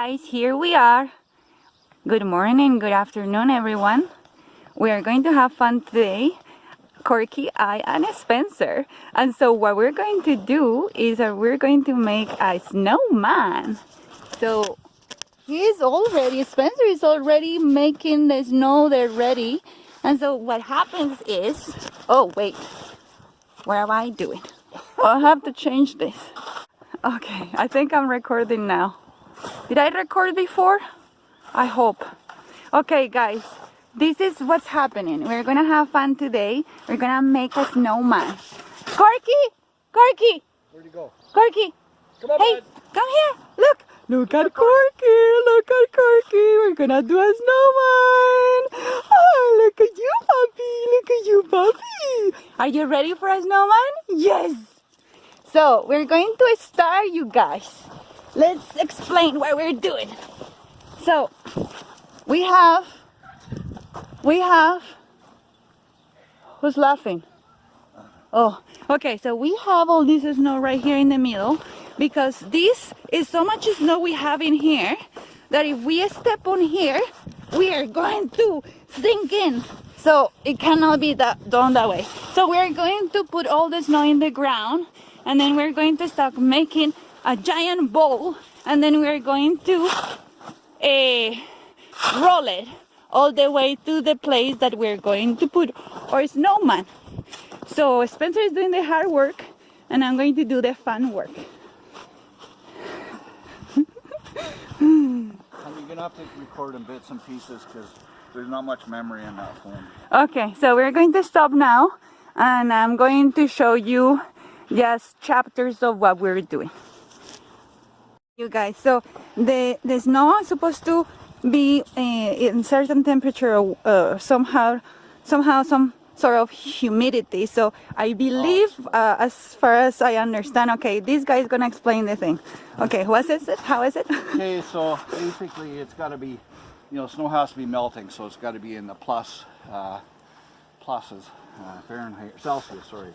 Guys, here we are. Good morning, good afternoon, everyone. We are going to have fun today. Corky, I, and Spencer. And so what we're going to do is we're going to make a snowman. So Spencer is already making the snow there ready. And so what happens is, oh wait, what am I doing? I'll have to change this. Okay, I think I'm recording now. Did I record before? I hope. Okay, guys, this is what's happening. We're gonna have fun today. We're gonna make a snowman. Corky! Corky! Where'd he go? Corky! Come on, hey, bud. come here! Look! Look at Corky! Look at Corky! We're gonna do a snowman! Oh, look at you, puppy! Look at you, puppy! Are you ready for a snowman? Yes! So, we're going to start, you guys. Let's explain what we're doing. So, we have, who's laughing? Oh, okay, so we have all this snow right here in the middle because this is so much snow we have in here that if we step on here, we are going to sink in. So it cannot be done that way. So we're going to put all the snow in the ground and then we're going to start making a giant ball and then we're going to roll it all the way to the place that we're going to put our snowman. So Spencer is doing the hard work and I'm going to do the fun work. You're gonna have to record in bits and pieces because there's not much memory in that phone. Okay, so we're going to stop now and I'm going to show you just chapters of what we're doing. You guys, so the snow is supposed to be in certain temperature, somehow some sort of humidity. So I believe, as far as I understand, okay, this guy is gonna explain the thing. Okay, what is it? How is it? Okay, so basically it's got to be, snow has to be melting, so it's got to be in the pluses, Fahrenheit, Celsius, sorry.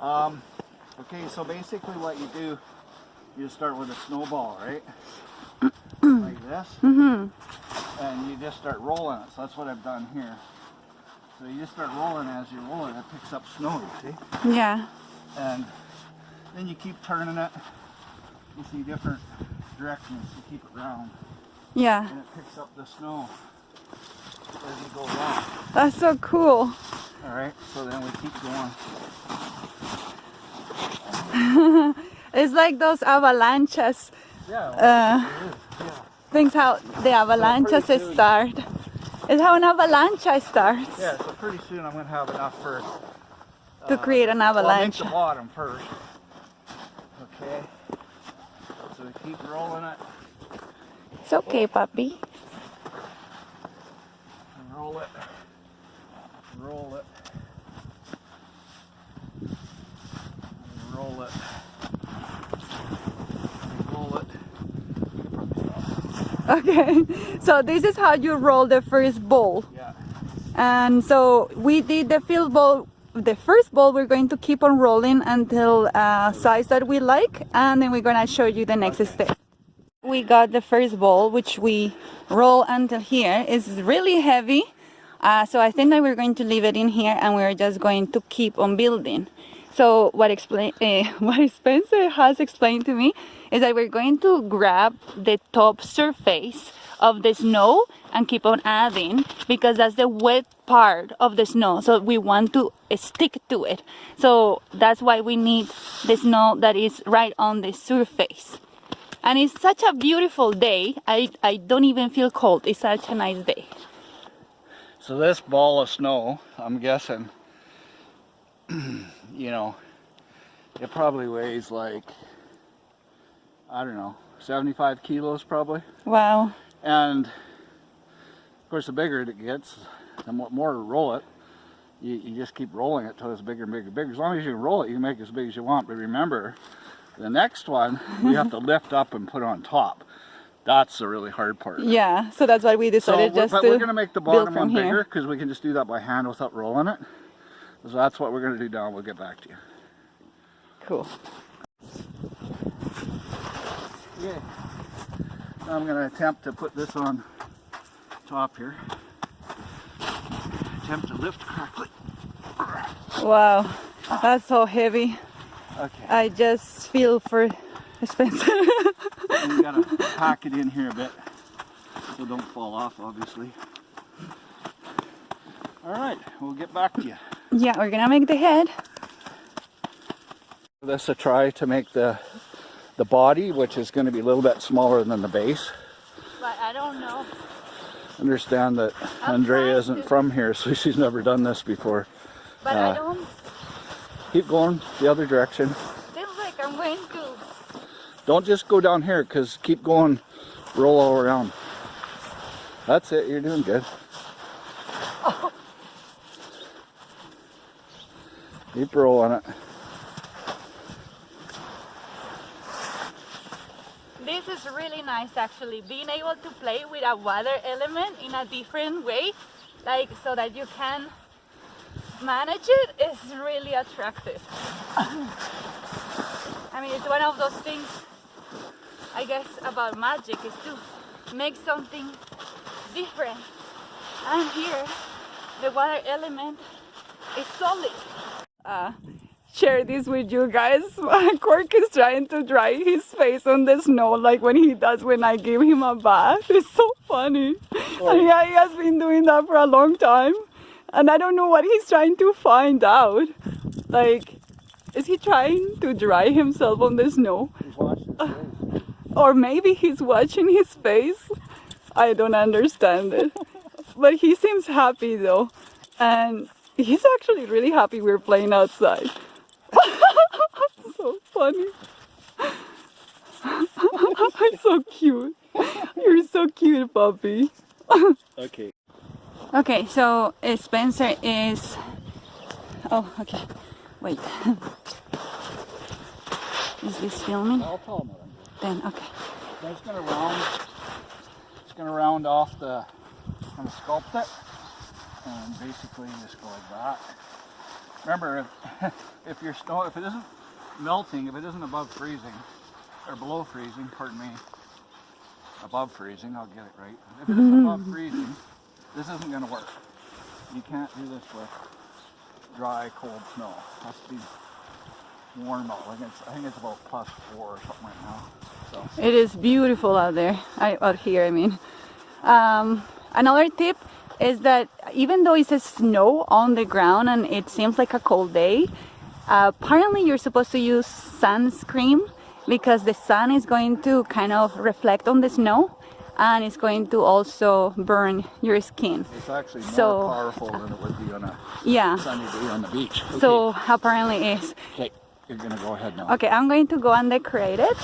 Okay, so basically what you do, you start with a snowball, right? Like this. Mm-hmm. And you just start rolling it. So that's what I've done here. So you just start rolling as you roll it. It picks up snow, you see? Yeah. And then you keep turning it. You see different directions to keep it round. Yeah. And it picks up the snow as you go along. That's so cool. Alright, so then we keep going. It's like those avalanches. Yeah. Things how the avalanches start. It's how an avalanche starts. Yeah, so pretty soon I'm going to have enough for... to create an avalanche. Well, I'll make the bottom first. Okay. So we keep rolling it. It's okay, puppy. And roll it. Roll it. And roll it. And roll it. Okay, so this is how you roll the first ball. Yeah. And so we did the first ball we're going to keep on rolling until size that we like, and then we're gonna show you the next step. We got the first ball, which we roll until here. It's really heavy, so I think that we're going to leave it in here and we're just going to keep on building. So what Spencer has explained to me is that we're going to grab the top surface of the snow and keep on adding because that's the wet part of the snow. So we want to stick to it. So that's why we need the snow that is right on the surface. And it's such a beautiful day. I don't even feel cold. It's such a nice day. So this ball of snow, I'm guessing, it probably weighs like, I don't know, 75 kilos probably. Wow. And of course the bigger it gets, the more to roll it. You just keep rolling it till it's bigger and bigger and bigger. As long as you can roll it, you can make it as big as you want. But remember, the next one we have to lift up and put on top. That's the really hard part. Yeah, so that's why we decided we're going to make the bottom one here. bigger because we can just do that by hand without rolling it. So that's what we're going to do now. We'll get back to you. Cool. Yeah. I'm going to attempt to put this on top here. Attempt to lift correctly. Wow, that's so heavy. Okay. I just feel for Spencer. And we got to pack it in here a bit so don't fall off, obviously. All right, we'll get back to you. Yeah, we're gonna make the head. This a try to make the body, which is going to be a little bit smaller than the base. But I don't know. Understand that Andrea isn't from here, so she's never done this before. But I don't. Keep going the other direction. Feels like I'm going to. Don't just go down here, because keep going, roll all around. That's it, you're doing good. Oh. Keep rolling it. This is really nice actually, being able to play with a water element in a different way, like so that you can manage it, is really attractive. I mean, it's one of those things, I guess, about magic, is to make something different. And here, the water element is solid. Share this with you guys. Cork is trying to dry his face on the snow like when he does when I give him a bath. It's so funny. And yeah, he has been doing that for a long time. And I don't know what he's trying to find out. Like, is he trying to dry himself on the snow? He's watching his face. Or maybe he's watching his face. I don't understand it. But he seems happy though. And he's actually really happy we're playing outside. So funny. So cute. You're so cute, puppy. Okay. Okay, so Spencer is... Oh, okay. Wait. Is this filming? I'll tell him what I'm doing. Then, okay. Then it's going to round off the, kind of sculpt it, and basically just go like that. Remember, if your snow, if it isn't melting, if it isn't above freezing, or below freezing, pardon me, above freezing, I'll get it right. If it isn't above freezing, this isn't going to work. You can't do this with dry, cold snow. It has to be warm out. I think it's about +4 or something right now. So. It is beautiful out there. Out here, I mean. Another tip is that even though it says snow on the ground and it seems like a cold day, apparently you're supposed to use sunscreen because the sun is going to kind of reflect on the snow and it's going to also burn your skin. It's actually more powerful than it would be on a sunny day on the beach. Okay. So apparently it is. Okay, you're going to go ahead now. Okay, I'm going to go and decorate it.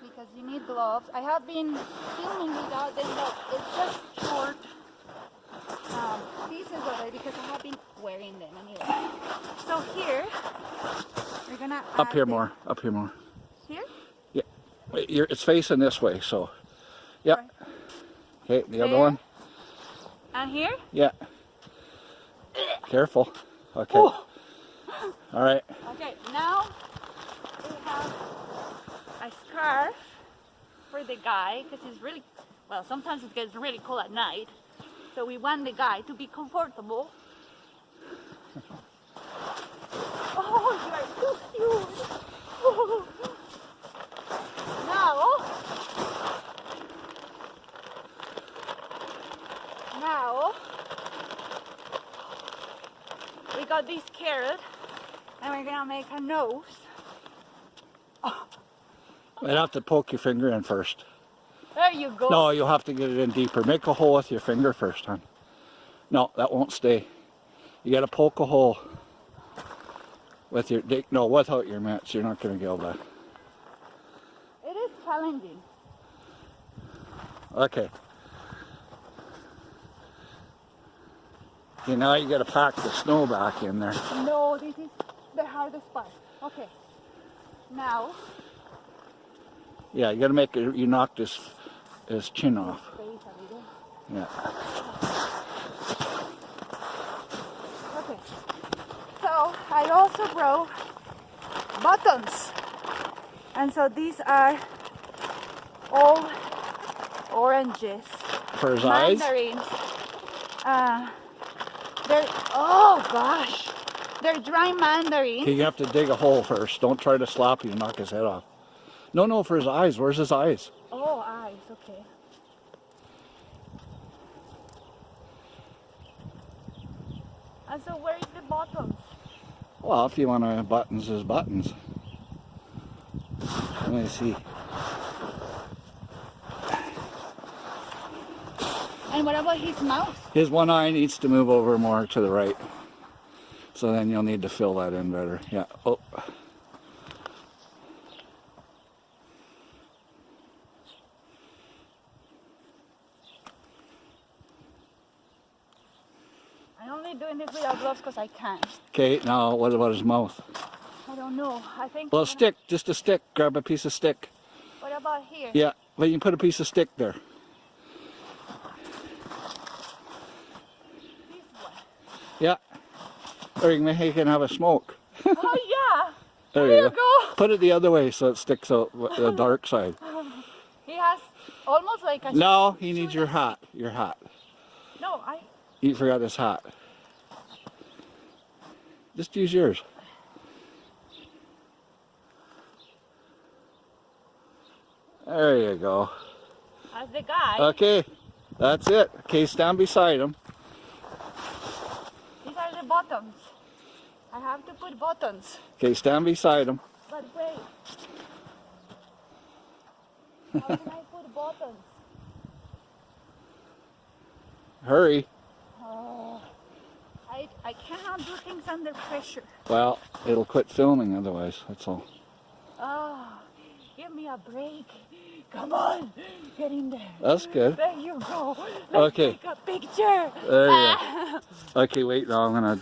Because you need gloves. I have been filming without them, but it's just short pieces of it because I have been wearing them anyway. So here, we're gonna Up here more. Up here more. Here? Yeah. Wait, it's facing this way, so. Yeah. Right. Okay, the other one. And here? Yeah. Careful. Okay. Ooh. All right. Okay, now we have a scarf for the guy because it's really, well, sometimes it gets really cold at night. So we want the guy to be comfortable. Oh, you are so cute. Oh. Now, we got this carrot and we're gonna make a nose. Oh. You'd have to poke your finger in first. There you go. No, you'll have to get it in deeper. Make a hole with your finger first, hon. No, that won't stay. You gotta poke a hole with your dick. No, without your mitts, you're not gonna be able to. It is challenging. Okay. Okay, now you gotta pack the snow back in there. No, this is the hardest part. Okay. Now. Yeah, you gotta make it. You knock his chin off. Yeah. I also brought buttons. And so these are all oranges. For his eyes? Mandarins. They're, oh gosh. They're dry mandarins. Okay, you have to dig a hole first. Don't try to slap him and knock his head off. No, no, for his eyes. Where's his eyes? Oh, eyes, okay. And so where is the bottoms? Well, if you want to buttons his buttons. Let me see. And what about his mouth? His one eye needs to move over more to the right. So then you'll need to fill that in better. Yeah. Oh. I'm only doing this without gloves because I can't. Okay, now what about his mouth? I don't know. I think. Well, a stick, just a stick. Grab a piece of stick. What about here? Yeah, but you can put a piece of stick there. This one. Yeah. Or you can have a smoke. Oh yeah. There you go. Put it the other way so it sticks out the dark side. He has almost like a. No, he needs your hat. Your hat. No, You forgot his hat. Just use yours. There you go. as the guy. Okay, that's it. Okay, stand beside him. These are the buttons. I have to put buttons. Okay, stand beside him. But wait. How can I put buttons? Hurry. Oh, I cannot do things under pressure. Well, it'll quit filming otherwise, that's all. Oh, give me a break. Come on, get in there. That's good. There you go. Let's Okay. take a picture. There you go. Okay, wait, now I'm gonna